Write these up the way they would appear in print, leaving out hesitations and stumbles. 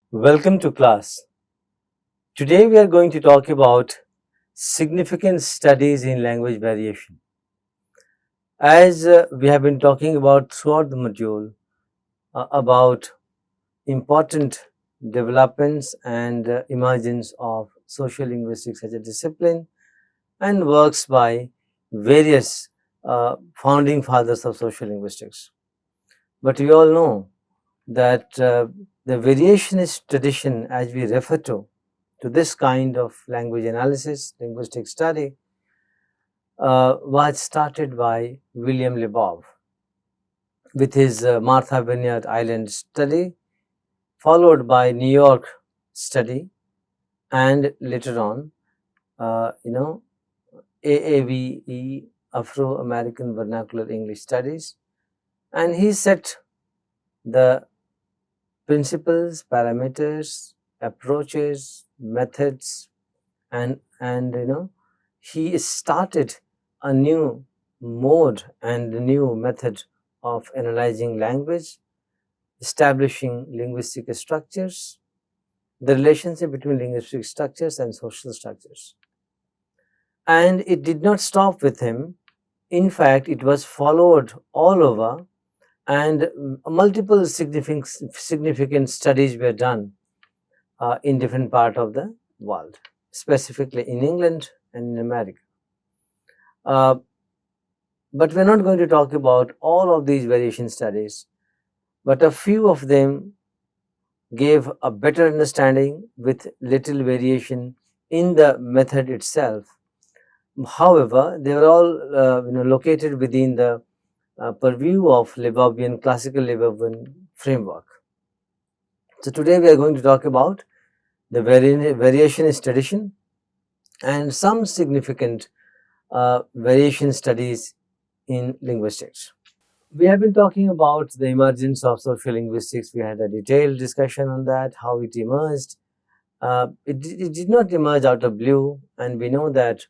Welcome to class. Today we are going to talk about significant studies in language variation. As we have been talking about throughout the module about important developments and emergence of sociolinguistics as a discipline and works by various founding fathers of sociolinguistics. But we all know that the variationist tradition, as we refer to this kind of language analysis, linguistic study, was started by William Labov with his Martha Vineyard Island study, followed by New York study, and later on, AAVE, Afro-American Vernacular English Studies, and he set the principles, parameters, approaches, methods, and he started a new mode and a new method of analyzing language, establishing linguistic structures, the relationship between linguistic structures and social structures. And it did not stop with him. In fact, it was followed all over, and multiple significant studies were done in different parts of the world, specifically in England and in America. But we're not going to talk about all of these variation studies, but a few of them gave a better understanding with little variation in the method itself. However, they were all located within the purview of Lebovian, classical Lebovian framework. So today we are going to talk about the variationist tradition and some significant variation studies in linguistics. We have been talking about the emergence of sociolinguistics. We had a detailed discussion on that, how it emerged. It did not emerge out of blue, and we know that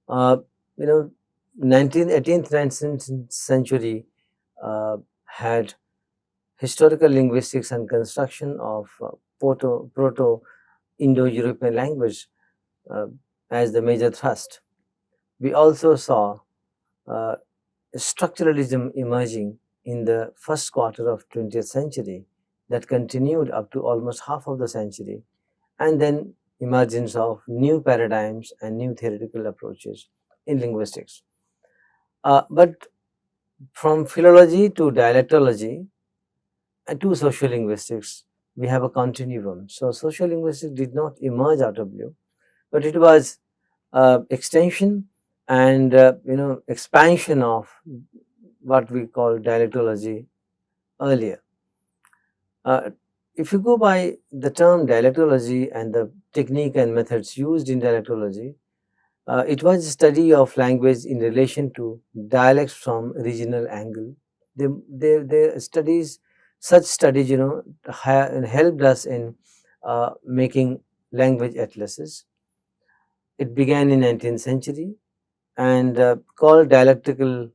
18th, 19th century had historical linguistics and construction of Proto-Indo-European language as the major thrust. We also saw structuralism emerging in the first quarter of 20th century that continued up to almost half of the century, and then emergence of new paradigms and new theoretical approaches in linguistics. But from philology to dialectology and to sociolinguistics, we have a continuum. So sociolinguistics did not emerge out of blue, but it was extension and expansion of what we call dialectology earlier. If you go by the term dialectology and the technique and methods used in dialectology, it was a study of language in relation to dialects from regional angle. Such studies helped us in making language atlases. It began in 19th century and called dialectal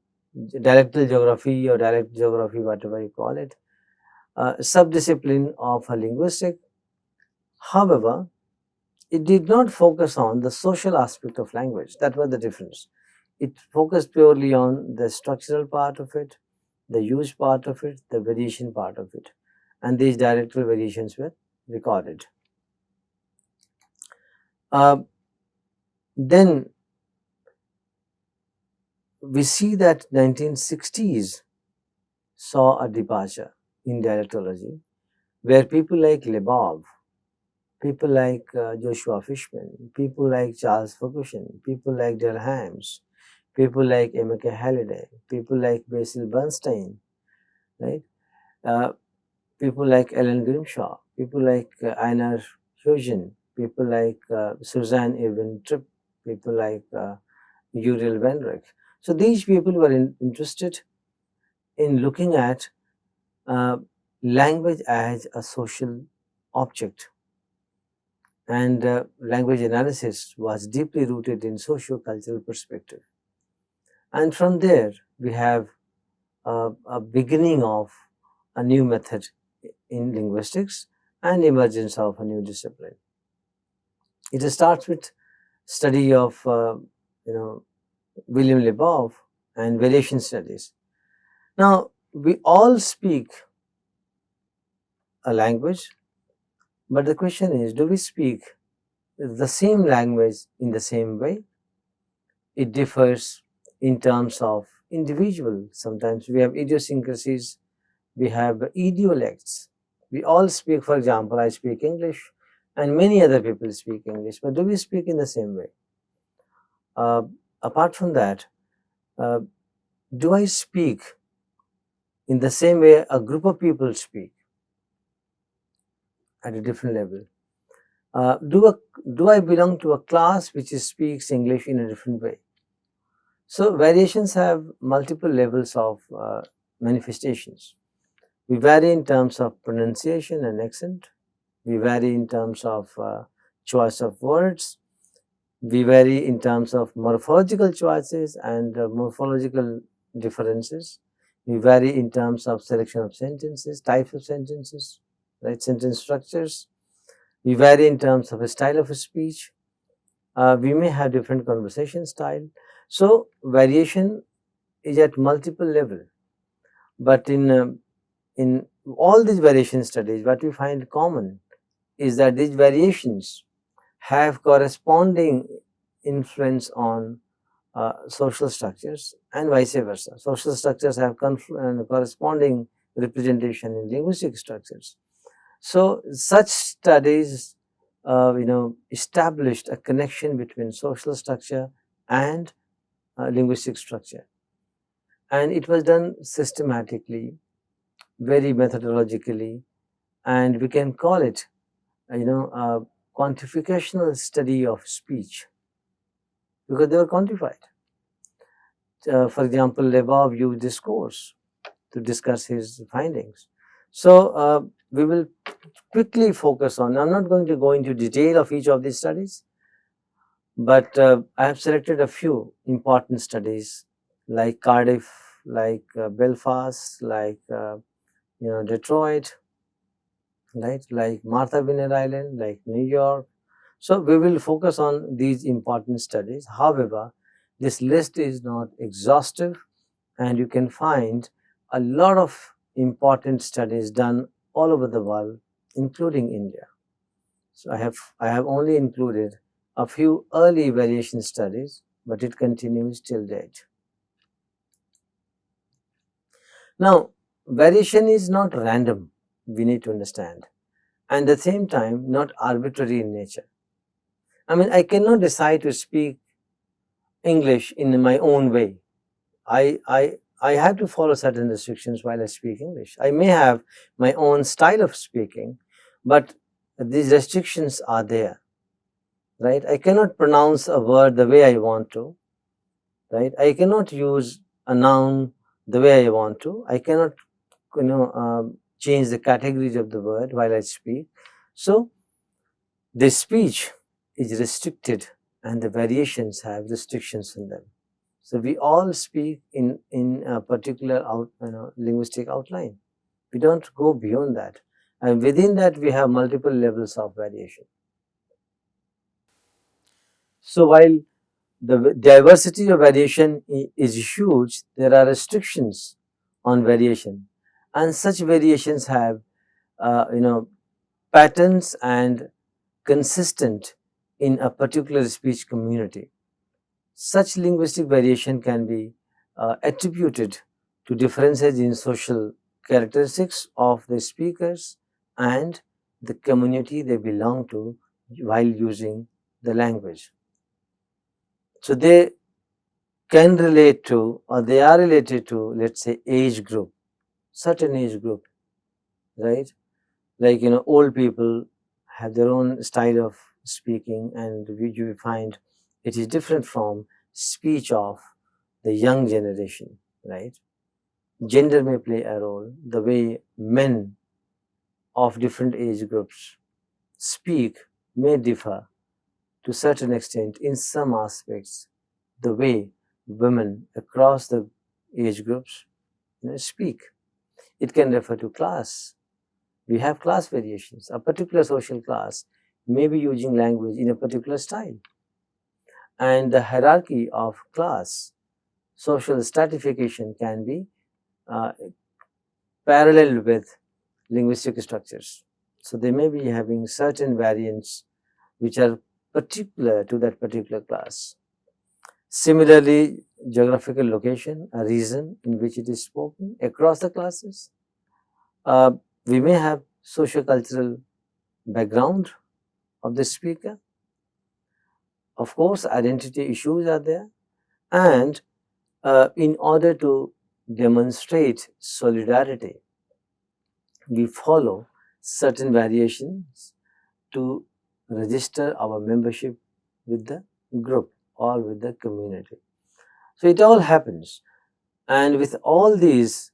geography or dialect geography, whatever you call it, subdiscipline of a linguistic. However, it did not focus on the social aspect of language. That was the difference. It focused purely on the structural part of it, the use part of it, the variation part of it, and these dialectal variations were recorded. Then we see that 1960s saw a departure in dialectology, where people like Labov, people like Joshua Fishman, people like Charles Ferguson, people like Del Hams, people like Emeka Halliday, people like Basil Bernstein, right? People like Ellen Grimshaw, people like Einar Hugen, people like Suzanne Irwin Tripp, people like Uriel Wenrich. So these people were interested in looking at language as a social object, and language analysis was deeply rooted in socio-cultural perspective. And from there, we have a beginning of a new method in linguistics, and emergence of a new discipline. It starts with study of William Labov and variation studies. Now, we all speak a language, but the question is, do we speak the same language in the same way? It differs in terms of individual. Sometimes we have idiosyncrasies, we have idiolects. We all speak, for example, I speak English and many other people speak English, but do we speak in the same way? Apart from that, do I speak in the same way a group of people speak at a different level? Do I belong to a class which speaks English in a different way? So, variations have multiple levels of manifestations. We vary in terms of pronunciation and accent. We vary in terms of choice of words. We vary in terms of morphological choices and morphological differences. We vary in terms of selection of sentences, types of sentences, right? Sentence structures. We vary in terms of a style of a speech. We may have different conversation style. So, variation is at multiple level. But in all these variation studies, what we find common is that these variations have corresponding influence on social structures and vice versa. Social structures have corresponding representation in linguistic structures. So, such studies established a connection between social structure and linguistic structure, and it was done systematically, very methodologically, and we can call it a quantificational study of speech because they were quantified. For example, Labov used discourse to discuss his findings. So, we will quickly focus on, I'm not going to go into detail of each of these studies, but I have selected a few important studies like Cardiff, like Belfast, like Detroit, right, like Martha Vineyard Island, like New York. So, we will focus on these important studies. However, this list is not exhaustive, and you can find a lot of important studies done all over the world, including India. So, I have only included a few early variation studies, but it continues till date. Now, variation is not random, we need to understand, and at the same time not arbitrary in nature. I mean, I cannot decide to speak English in my own way. I have to follow certain restrictions while I speak English. I may have my own style of speaking, but these restrictions are there, right? I cannot pronounce a word the way I want to, right? I cannot use a noun the way I want to. I cannot, change the categories of the word while I speak. So, the speech is restricted and the variations have restrictions in them. So, we all speak in a particular linguistic outline. We don't go beyond that, and within that we have multiple levels of variation. So, while the diversity of variation is huge, there are restrictions on variation, and such variations have patterns and consistent in a particular speech community. Such linguistic variation can be attributed to differences in social characteristics of the speakers and the community they belong to while using the language. So, they can relate to, or they are related to, let's say, age group, certain age group, right? Like, old people have their own style of speaking, and you find it is different from speech of the young generation, right? Gender may play a role. The way men of different age groups speak may differ to a certain extent in some aspects. The way women across the age groups speak. It can refer to class. We have class variations. A particular social class may be using language in a particular style. And the hierarchy of class, social stratification can be uh, parallel with linguistic structures. So they may be having certain variants which are particular to that particular class. Similarly, geographical location, a region in which it is spoken across the classes. We may have socio-cultural background of the speaker. Of course, identity issues are there, and in order to demonstrate solidarity, we follow certain variations to register our membership with the group or with the community. So it all happens, and with all these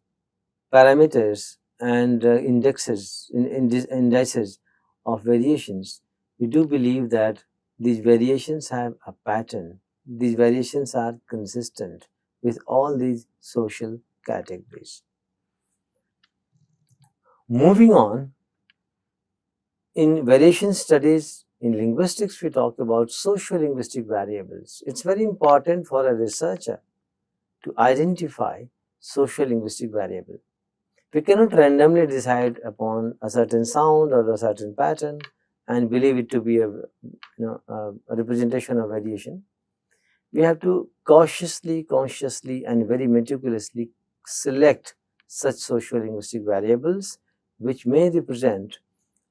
parameters and indices of variations, we do believe that these variations have a pattern. These variations are consistent with all these social categories. Moving on, in variation studies in linguistics, we talk about sociolinguistic variables. It's very important for a researcher to identify sociolinguistic variable. We cannot randomly decide upon a certain sound or a certain pattern and believe it to be a representation of variation. We have to cautiously, consciously, and very meticulously select such sociolinguistic variables which may represent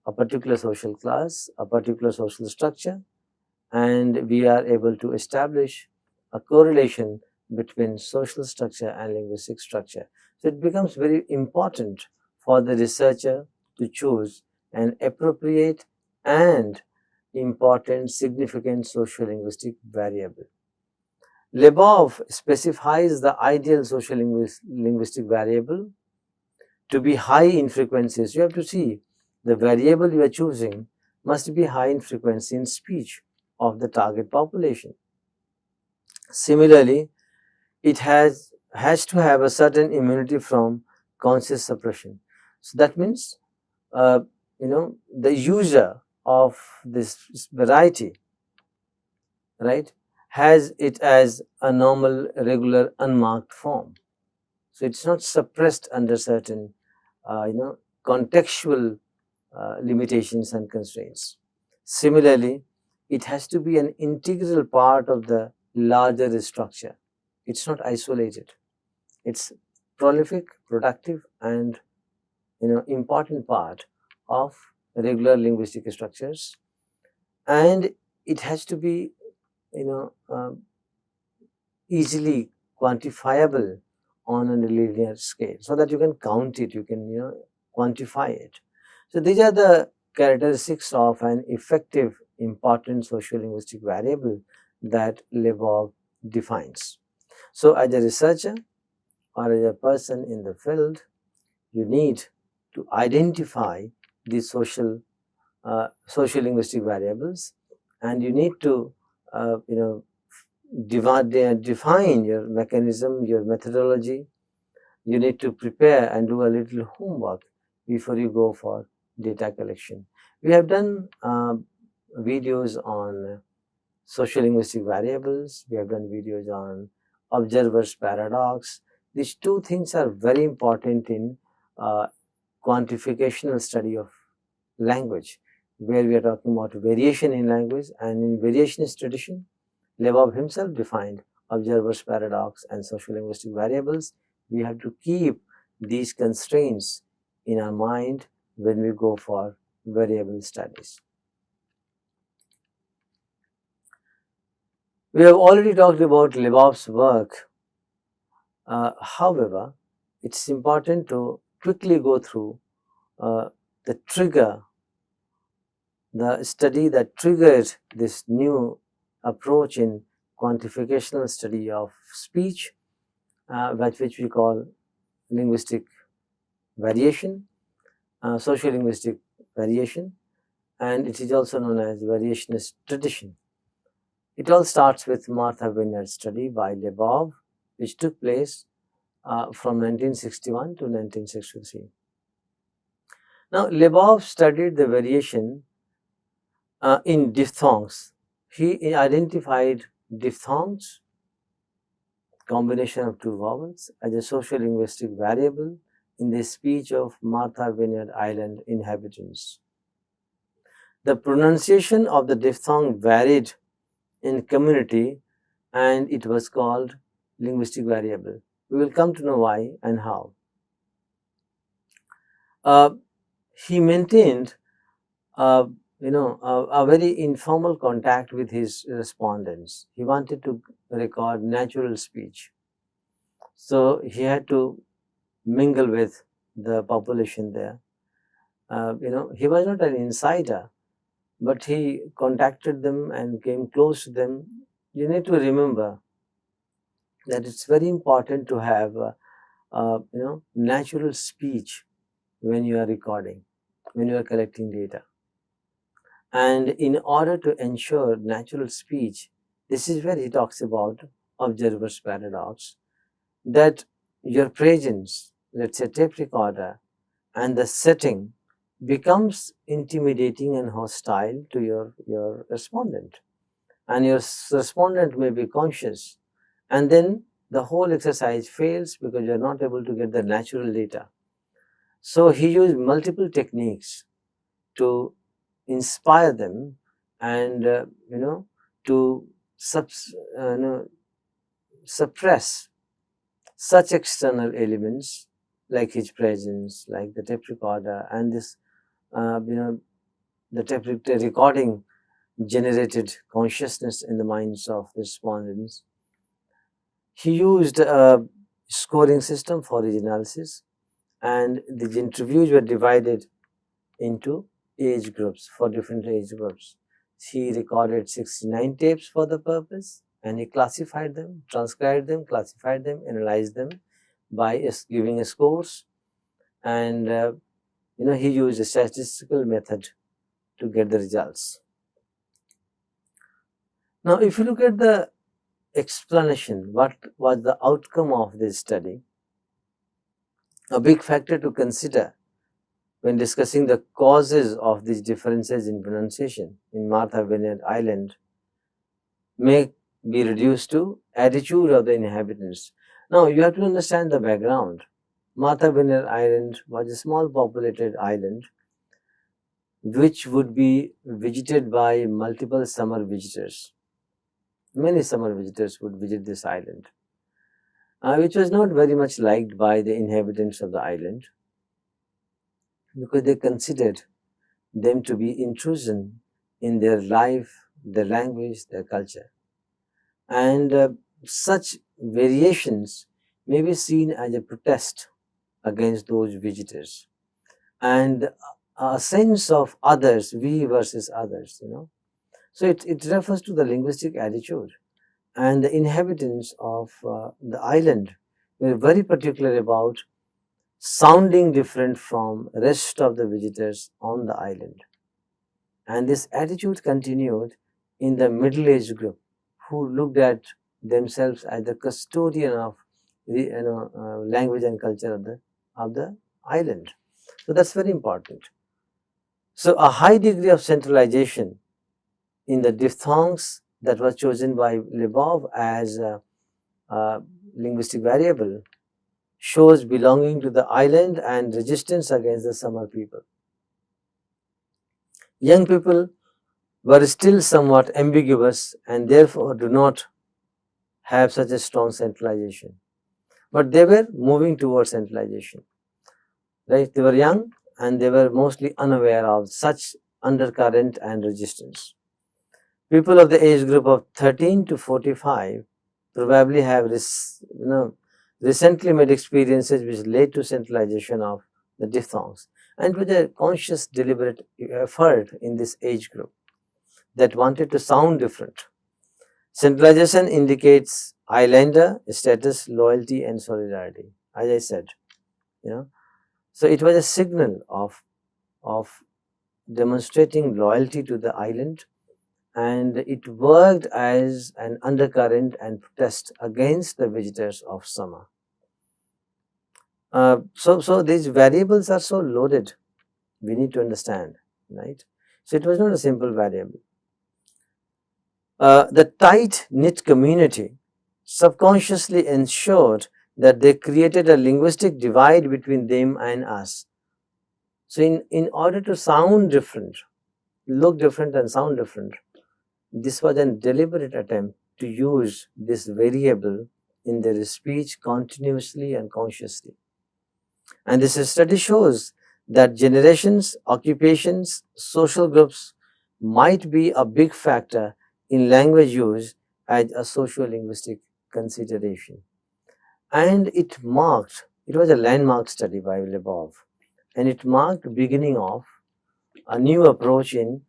a particular social class, a particular social structure, and we are able to establish a correlation between social structure and linguistic structure. So it becomes very important for the researcher to choose an appropriate and important significant sociolinguistic variable. Labov specifies the ideal sociolinguistic variable to be high in frequencies. You have to see the variable you are choosing must be high in frequency in speech of the target population. Similarly, it has to have a certain immunity from conscious suppression. So that means, the user of this variety, right, has it as a normal, regular, unmarked form. So it's not suppressed under certain, contextual limitations and constraints. Similarly, it has to be an integral part of the larger structure. It's not isolated. It's prolific, productive, and important part of regular linguistic structures, and it has to be easily quantifiable on a linear scale, so that you can count it, you can quantify it. So these are the characteristics of an effective, important sociolinguistic variable that Labov defines. So as a researcher or as a person in the field, you need to identify these sociolinguistic variables, and you need to define your mechanism, your methodology. You need to prepare and do a little homework before you go for data collection. We have done videos on sociolinguistic variables. We have done videos on observer's paradox. These two things are very important in quantificational study of language, where we are talking about variation in language. And in variationist tradition, Labov himself defined observer's paradox and sociolinguistic variables. We have to keep these constraints in our mind when we go for variable studies. We have already talked about Labov's work. However, it's important to quickly go through the trigger, the study that triggered this new approach in quantificational study of speech, which we call linguistic variation, sociolinguistic variation, and it is also known as variationist tradition. It all starts with Martha Vineyard's study by Labov, which took place from 1961 to 1963. Now, Labov studied the variation in diphthongs. He identified diphthongs, combination of two vowels, as a sociolinguistic variable in the speech of Martha Vineyard Island inhabitants. The pronunciation of the diphthong varied in community and it was called linguistic variable. We will come to know why and how. He maintained a very informal contact with his respondents. He wanted to record natural speech. So he had to mingle with the population there. He was not an insider, but he contacted them and came close to them. You need to remember that it's very important to have, natural speech when you are recording, when you are collecting data. And in order to ensure natural speech, this is where he talks about observer's paradox, that your presence, let's say tape recorder, and the setting becomes intimidating and hostile to your respondent. And your respondent may be conscious. And then the whole exercise fails because you are not able to get the natural data. So he used multiple techniques to inspire them and to suppress such external elements like his presence, like the tape recorder, and this the tape recording generated consciousness in the minds of the respondents. He used a scoring system for his analysis, and the interviews were divided into age groups, for different age groups. He recorded 69 tapes for the purpose, and he classified them, transcribed them, classified them, analyzed them by giving scores, and he used a statistical method to get the results. Now, if you look at the explanation, what was the outcome of this study, a big factor to consider when discussing the causes of these differences in pronunciation in Martha Vineyard Island may be reduced to attitude of the inhabitants. Now, you have to understand the background. Martha Vineyard Island was a small populated island which would be visited by multiple summer visitors. Many summer visitors would visit this island, which was not very much liked by the inhabitants of the island because they considered them to be intrusion in their life, their language, their culture. And such variations may be seen as a protest against those visitors and a sense of others, we versus others, So it refers to the linguistic attitude. And the inhabitants of the island were very particular about sounding different from rest of the visitors on the island. And this attitude continued in the middle-aged group who looked at themselves as the custodian of the language and culture of the island. So that's very important. So a high degree of centralization in the diphthongs that was chosen by Labov as a linguistic variable shows belonging to the island and resistance against the summer people. Young people were still somewhat ambiguous and therefore do not have such a strong centralization. But they were moving towards centralization. Right? They were young and they were mostly unaware of such undercurrent and resistance. People of the age group of 13 to 45 probably have recently made experiences which led to centralization of the diphthongs, and with a conscious, deliberate effort in this age group that wanted to sound different. Centralization indicates islander status, loyalty, and solidarity, as I said. So it was a signal of demonstrating loyalty to the island, and it worked as an undercurrent and protest against the visitors of summer. So these variables are so loaded We need to understand, right? So it was not a simple variable. The tight-knit community subconsciously ensured that they created a linguistic divide between them and us. So in order to sound different, look different and sound different, this was a deliberate attempt to use this variable in their speech continuously and consciously. And this study shows that generations, occupations, social groups might be a big factor in language use as a sociolinguistic consideration. And it was a landmark study by Labov, and it marked the beginning of a new approach in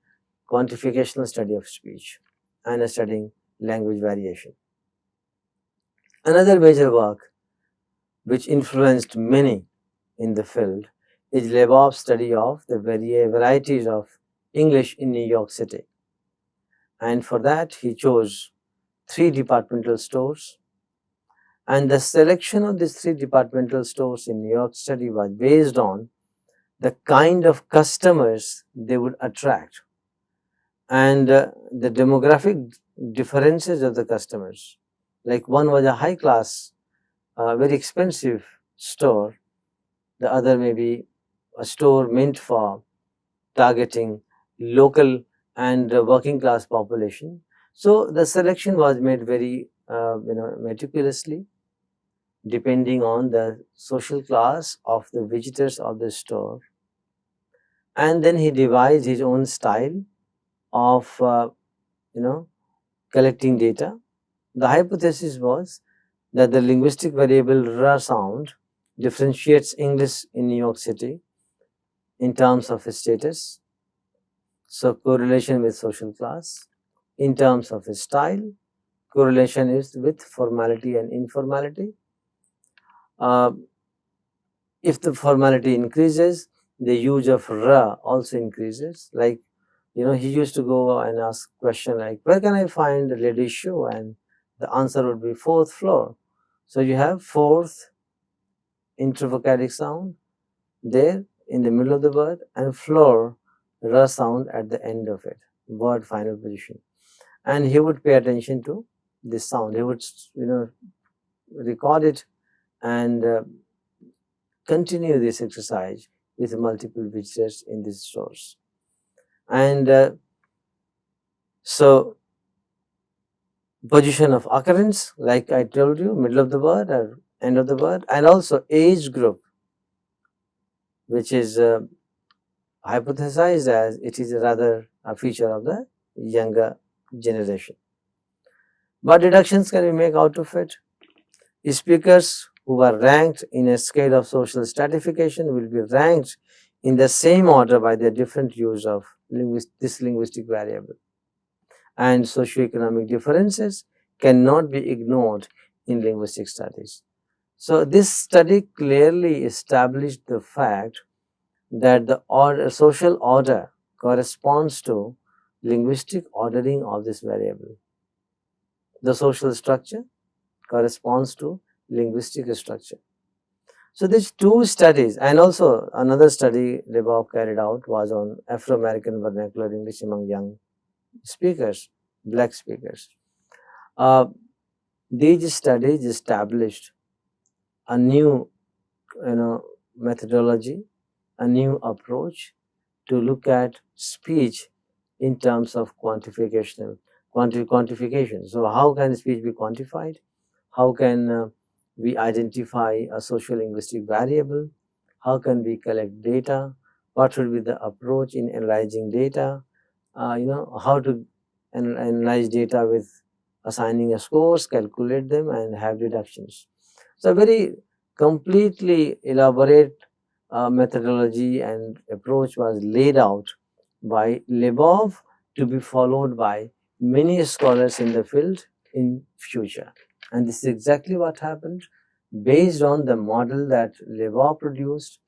quantificational study of speech and studying language variation. Another major work which influenced many in the field is Labov's study of the varieties of English in New York City. And for that, he chose 3 departmental stores. And the selection of these 3 departmental stores in New York City was based on the kind of customers they would attract and the demographic differences of the customers. Like one was a high class, very expensive store, the other may be a store meant for targeting local and working class population. So the selection was made very meticulously, depending on the social class of the visitors of the store. And then he devised his own style of collecting data. The hypothesis was that the linguistic variable ra sound differentiates English in New York City in terms of status, so correlation with social class. In terms of style, correlation is with formality and informality. If the formality increases, the use of ra also increases. Like, he used to go and ask question like, where can I find a lady's shoe? And the answer would be 4th floor. So you have 4th introvocalic sound there in the middle of the word and floor ra sound at the end of it, word final position. And he would pay attention to this sound. He would, record it and continue this exercise with multiple visitors in these stores. And so position of occurrence, like I told you, middle of the word or end of the word, and also age group, which is hypothesized as it is rather a feature of the younger generation. What deductions can we make out of it? Speakers who are ranked in a scale of social stratification will be ranked in the same order by their different use of this linguistic variable. And socioeconomic differences cannot be ignored in linguistic studies. So this study clearly established the fact that the social order corresponds to linguistic ordering of this variable. The social structure corresponds to linguistic structure. So these 2 studies, and also another study Labov carried out was on Afro-American vernacular English among young speakers, black speakers. These studies established a new methodology, a new approach to look at speech in terms of quantification. So how can speech be quantified? How can we identify a sociolinguistic variable? How can we collect data? What should be the approach in analyzing data? How to analyze data with assigning a scores, calculate them, and have deductions. So very completely elaborate methodology and approach was laid out by Labov to be followed by many scholars in the field in future. And this is exactly what happened. Based on the model that Labov produced,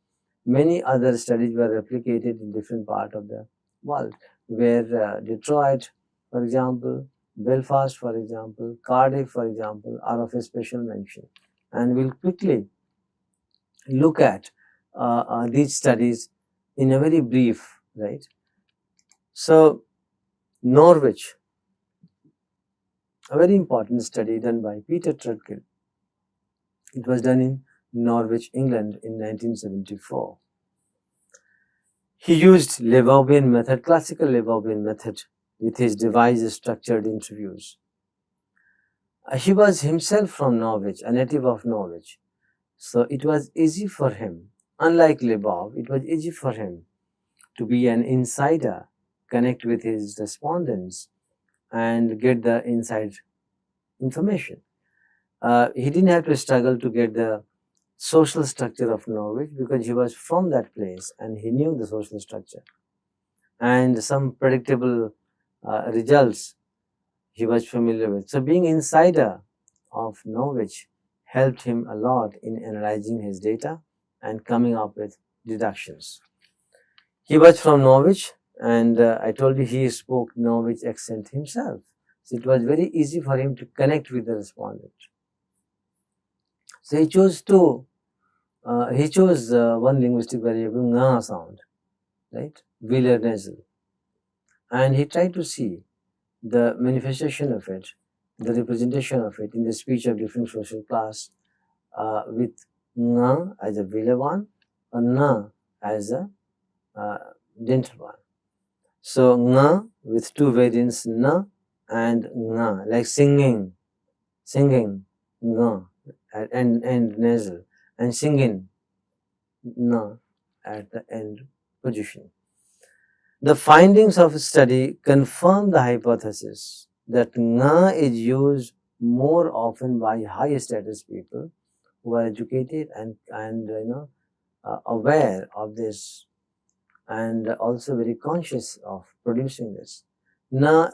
many other studies were replicated in different parts of the world, where Detroit, for example, Belfast, for example, Cardiff, for example, are of a special mention. And we'll quickly look at these studies in a very brief, right? So, Norwich, a very important study done by Peter Trudgil. It was done in Norwich, England in 1974. He used Lebovian method, classical Lebovian method, with his device structured interviews. He was himself from Norwich, a native of Norwich. So it was easy for him, unlike Labov, it was easy for him to be an insider, connect with his respondents and get the inside information. He didn't have to struggle to get the social structure of Norwich because he was from that place and he knew the social structure. And some predictable results he was familiar with. So being insider of Norwich helped him a lot in analyzing his data and coming up with deductions. He was from Norwich, and I told you he spoke Norwich accent himself. So it was very easy for him to connect with the respondent. So he chose one linguistic variable, nga sound, right, velar nasal, and he tried to see the manifestation of it, the representation of it in the speech of different social class with nga as a velar one or na as a dental one. So nga with two variants na and nga, like singing, nga and nasal, and singing na at the end position. The findings of the study confirm the hypothesis that nga is used more often by high status people who are educated and aware of this and also very conscious of producing this. Na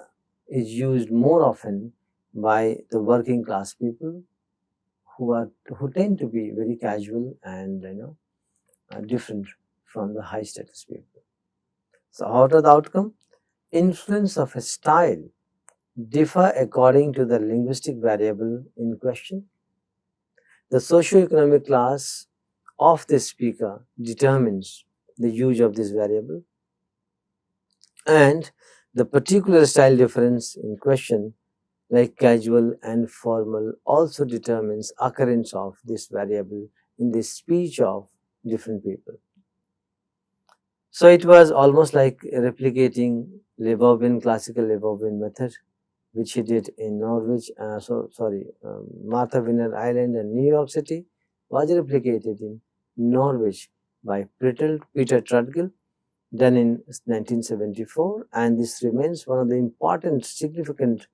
is used more often by the working class people who tend to be very casual and different from the high status people. So what are the outcome? Influence of a style differ according to the linguistic variable in question. The socio-economic class of the speaker determines the use of this variable, and the particular style difference in question, like casual and formal, also determines occurrence of this variable in the speech of different people. So it was almost like replicating classical Lebovian method, which he did in Norwich, Martha Vineyard Island and New York City, was replicated in Norwich by Peter Trudgil, done in 1974, and this remains one of the important, significant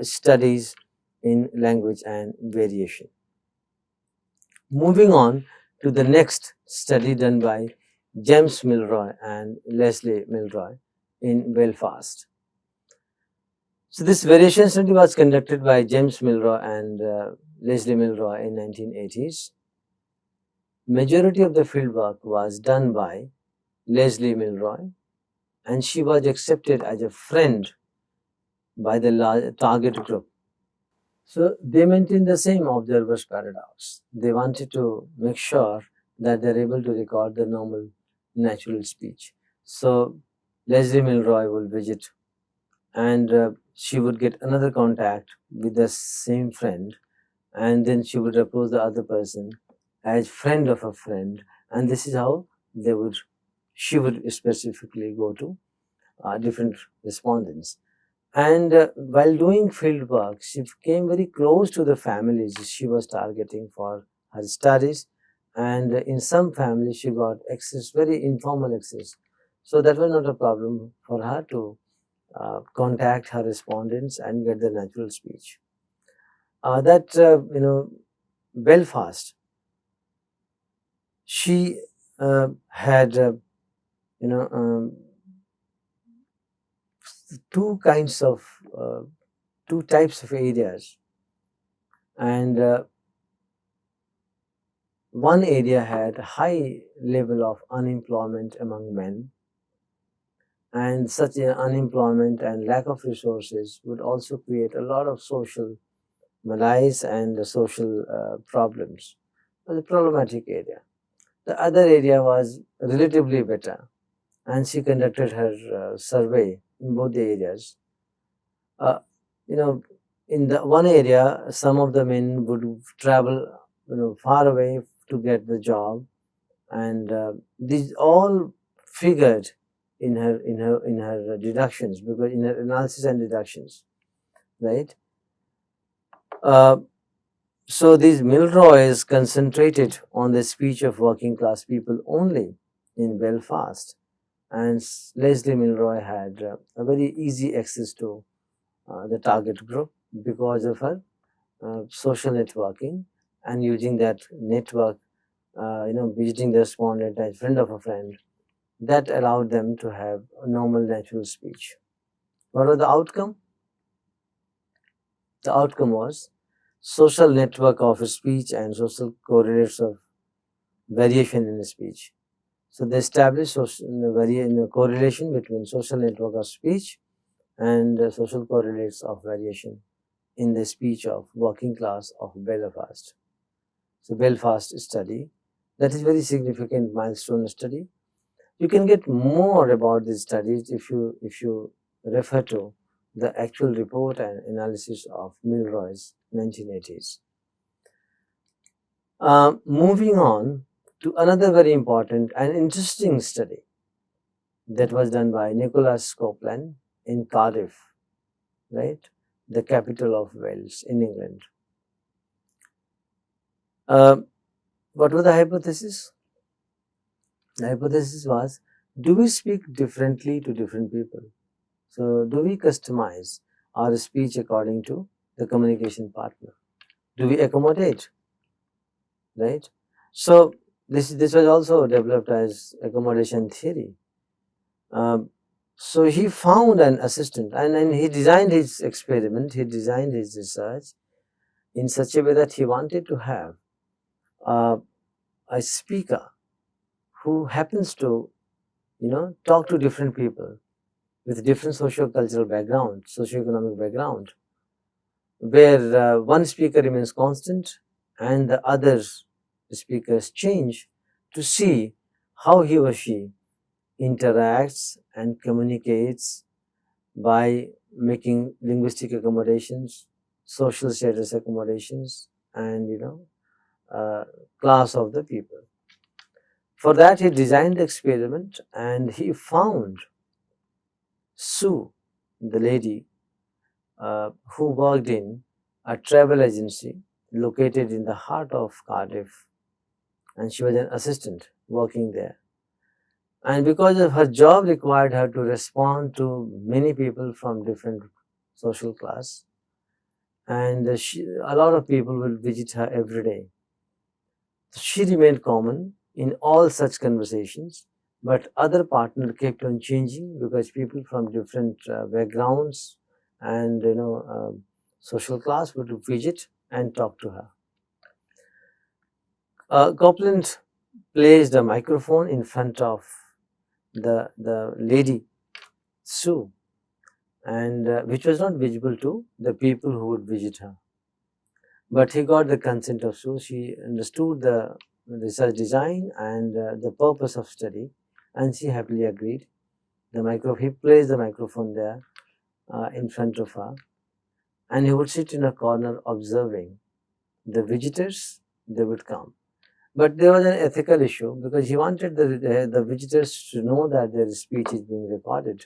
studies in language and variation. Moving on to the next study done by James Milroy and Lesley Milroy in Belfast. So this variation study was conducted by James Milroy and Lesley Milroy in 1980s. Majority of the fieldwork was done by Lesley Milroy, and she was accepted as a friend by the target group. So they maintained the same observer's paradox. They wanted to make sure that they're able to record the normal natural speech. So Lesley Milroy will visit, and she would get another contact with the same friend, and then she would approach the other person as friend of a friend, and this is how she would specifically go to different respondents. And while doing field work, she came very close to the families she was targeting for her studies, and in some families she got access, very informal access. So that was not a problem for her to contact her respondents and get the natural speech. Belfast, she had two types of areas, and one area had high level of unemployment among men, and such unemployment and lack of resources would also create a lot of social malaise and social problems. It was a problematic area. The other area was relatively better, and she conducted her survey in both the areas. Uh, you know, in the one area, some of the men would travel, far away to get the job, and these all figured in her deductions, because in her analysis and deductions, right? Uh, so these Milroys concentrated on the speech of working class people only in Belfast, and Lesley Milroy had a very easy access to the target group because of her social networking, and using that network, visiting the respondent as friend of a friend, that allowed them to have a normal natural speech. What was the outcome? The outcome was social network of speech and social correlates of variation in speech. So they established correlation between social network of speech and social correlates of variation in the speech of working class of Belfast. So Belfast study, that is very significant milestone study. You can get more about these studies if you refer to the actual report and analysis of Milroy's 1980s. Moving on to another very important and interesting study that was done by Nikolas Coupland in Cardiff, right, the capital of Wales in England. What was the hypothesis? The hypothesis was, do we speak differently to different people? So, do we customize our speech according to the communication partner? Do we accommodate? Right? So, this was also developed as accommodation theory. So, he found an assistant, and he designed his experiment, he designed his research in such a way that he wanted to have a speaker who happens to, talk to different people with different socio-cultural background, socio-economic background, where one speaker remains constant and the other speakers change, to see how he or she interacts and communicates by making linguistic accommodations, social status accommodations, and class of the people. For that, he designed the experiment, and he found Sue, the lady who worked in a travel agency located in the heart of Cardiff, and she was an assistant working there. And because of her job required her to respond to many people from different social class, and a lot of people will visit her every day. She remained common in all such conversations, but other partner kept on changing because people from different backgrounds and social class would visit and talk to her. Coupland placed a microphone in front of the lady Sue, and which was not visible to the people who would visit her. But he got the consent of Sue. She understood the research design and the purpose of study, and she happily agreed. He placed the microphone there in front of her, and he would sit in a corner observing the visitors. They would come, but there was an ethical issue because he wanted the visitors to know that their speech is being recorded,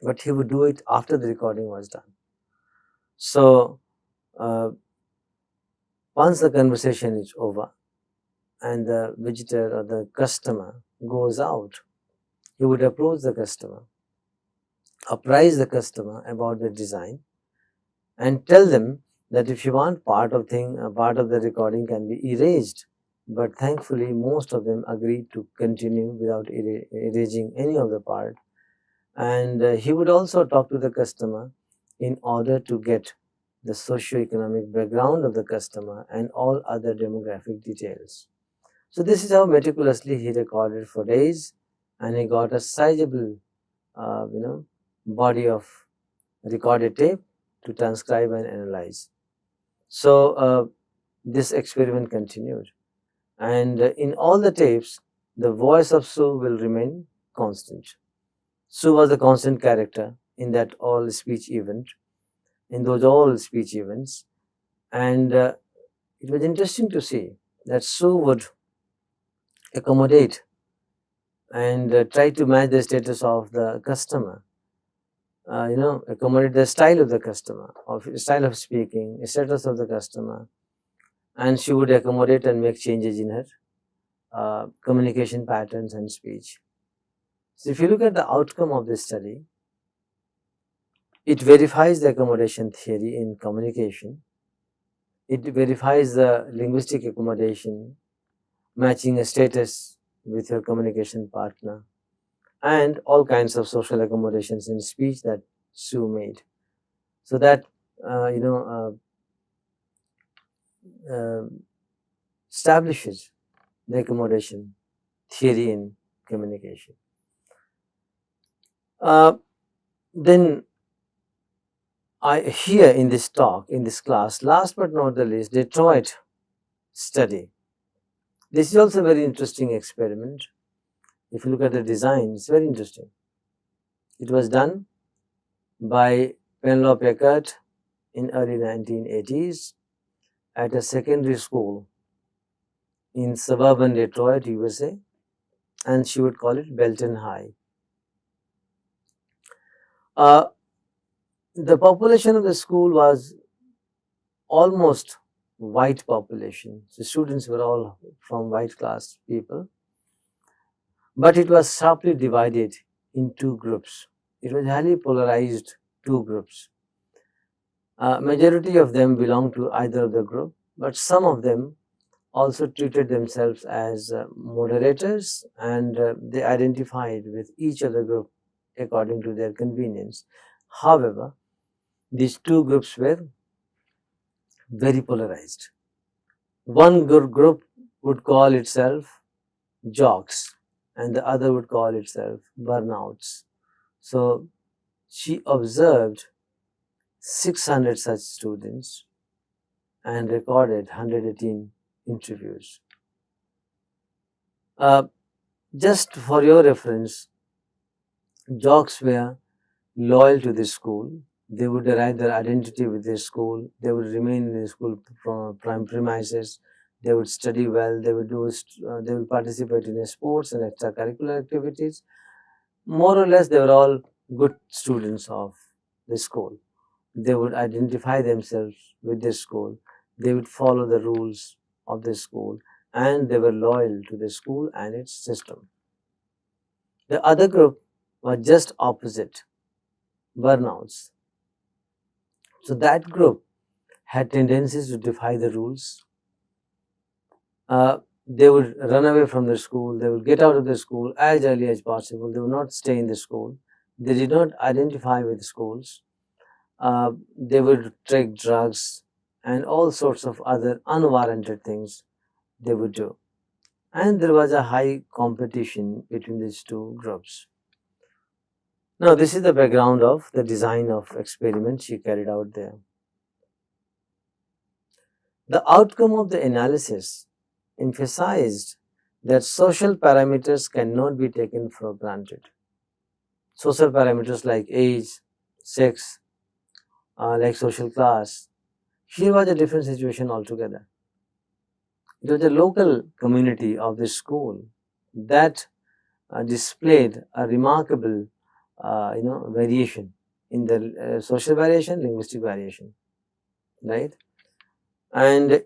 but he would do it after the recording was done. So once the conversation is over and the visitor or the customer goes out, he would approach the customer, apprise the customer about the design, and tell them that if you want, part of the recording can be erased. But thankfully, most of them agreed to continue without erasing any of the part. And he would also talk to the customer in order to get the socio-economic background of the customer and all other demographic details. So this is how meticulously he recorded for days, and he got a sizable, body of recorded tape to transcribe and analyze. So this experiment continued. And in all the tapes, the voice of Sue will remain constant. Sue was the constant character in that all speech event, in those all speech events. And it was interesting to see that Sue would accommodate and try to match the status of the customer. Accommodate the style of the customer, of style of speaking, status of the customer, and she would accommodate and make changes in her communication patterns and speech. So, if you look at the outcome of this study, it verifies the accommodation theory in communication. It verifies the linguistic accommodation, matching a status with your communication partner, and all kinds of social accommodations in speech that Sue made. So that establishes the accommodation theory in communication. Then here in this talk, in this class, last but not the least, Detroit study. This is also a very interesting experiment. If you look at the design, it's very interesting. It was done by Penelope Eckert in early 1980s at a secondary school in suburban Detroit, USA, and she would call it Belton High. The population of the school was almost white population. So students were all from white class people. But it was sharply divided in two groups. It was highly polarized two groups. Majority of them belonged to either of the group, but some of them also treated themselves as moderators, and they identified with each other group according to their convenience. However, these two groups were very polarized. One group would call itself jocks and the other would call itself burnouts. So she observed 600 such students and recorded 118 interviews. Just for your reference, jocks were loyal to the school. They would derive their identity with their school. They would remain in the school premises. They would study well. They would participate in sports and extracurricular activities. More or less, they were all good students of the school. They would identify themselves with the school. They would follow the rules of the school, and they were loyal to the school and its system. The other group was just opposite, burnouts. So that group had tendencies to defy the rules. They would run away from the school. They would get out of the school as early as possible. They would not stay in the school. They did not identify with schools. They would take drugs and all sorts of other unwarranted things they would do. And there was a high competition between these two groups. Now, this is the background of the design of experiment she carried out there. The outcome of the analysis emphasized that social parameters cannot be taken for granted. Social parameters like age, sex, like social class. Here was a different situation altogether. It was a local community of the school that displayed a remarkable variation in the social variation, linguistic variation, right? And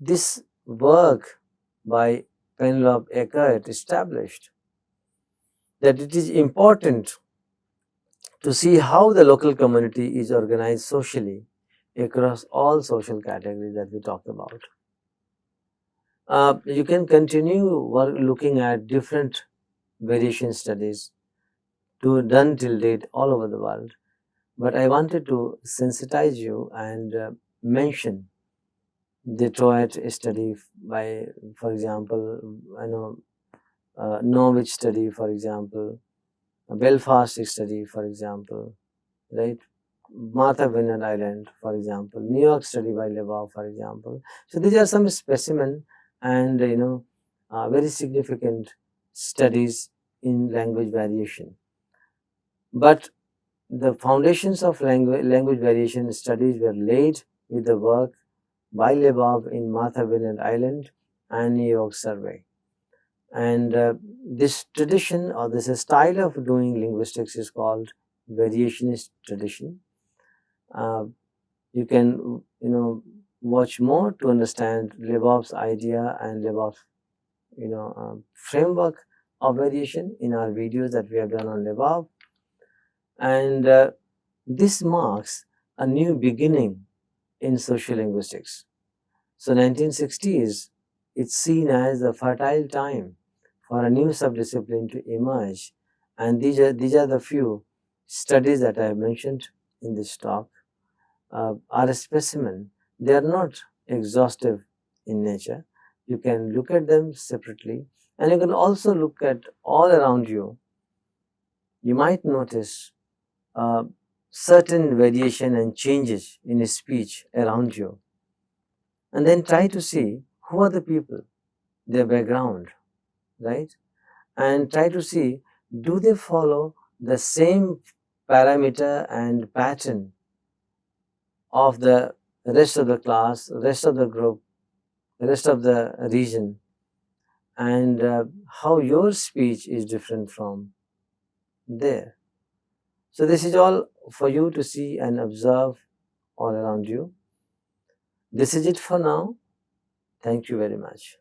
this work by Penelope Eckert established that it is important to see how the local community is organized socially across all social categories that we talked about. You can continue looking at different variation studies done till date all over the world, but I wanted to sensitize you and mention Detroit study by, for example, Norwich study, for example, Belfast study, for example, right? Martha Vineyard Island, for example, New York study by Labov, for example. So these are some specimen, and very significant studies in language variation. But the foundations of language variation studies were laid with the work by Labov in Martha Vineyard Island and New York survey. And this tradition or this style of doing linguistics is called variationist tradition. You can watch more to understand Labov's idea and Labov's framework of variation in our videos that we have done on Labov. And this marks a new beginning in sociolinguistics. So 1960s, it's seen as a fertile time for a new subdiscipline to emerge, and these are the few studies that I have mentioned in this talk. Are a specimen. They are not exhaustive in nature. You can look at them separately, and you can also look at all around you. You might notice certain variation and changes in his speech around you, and then try to see who are the people, their background, right? And try to see, do they follow the same parameter and pattern of the rest of the class, rest of the group, rest of the region, and how your speech is different from there. So this is all for you to see and observe all around you. This is it for now. Thank you very much.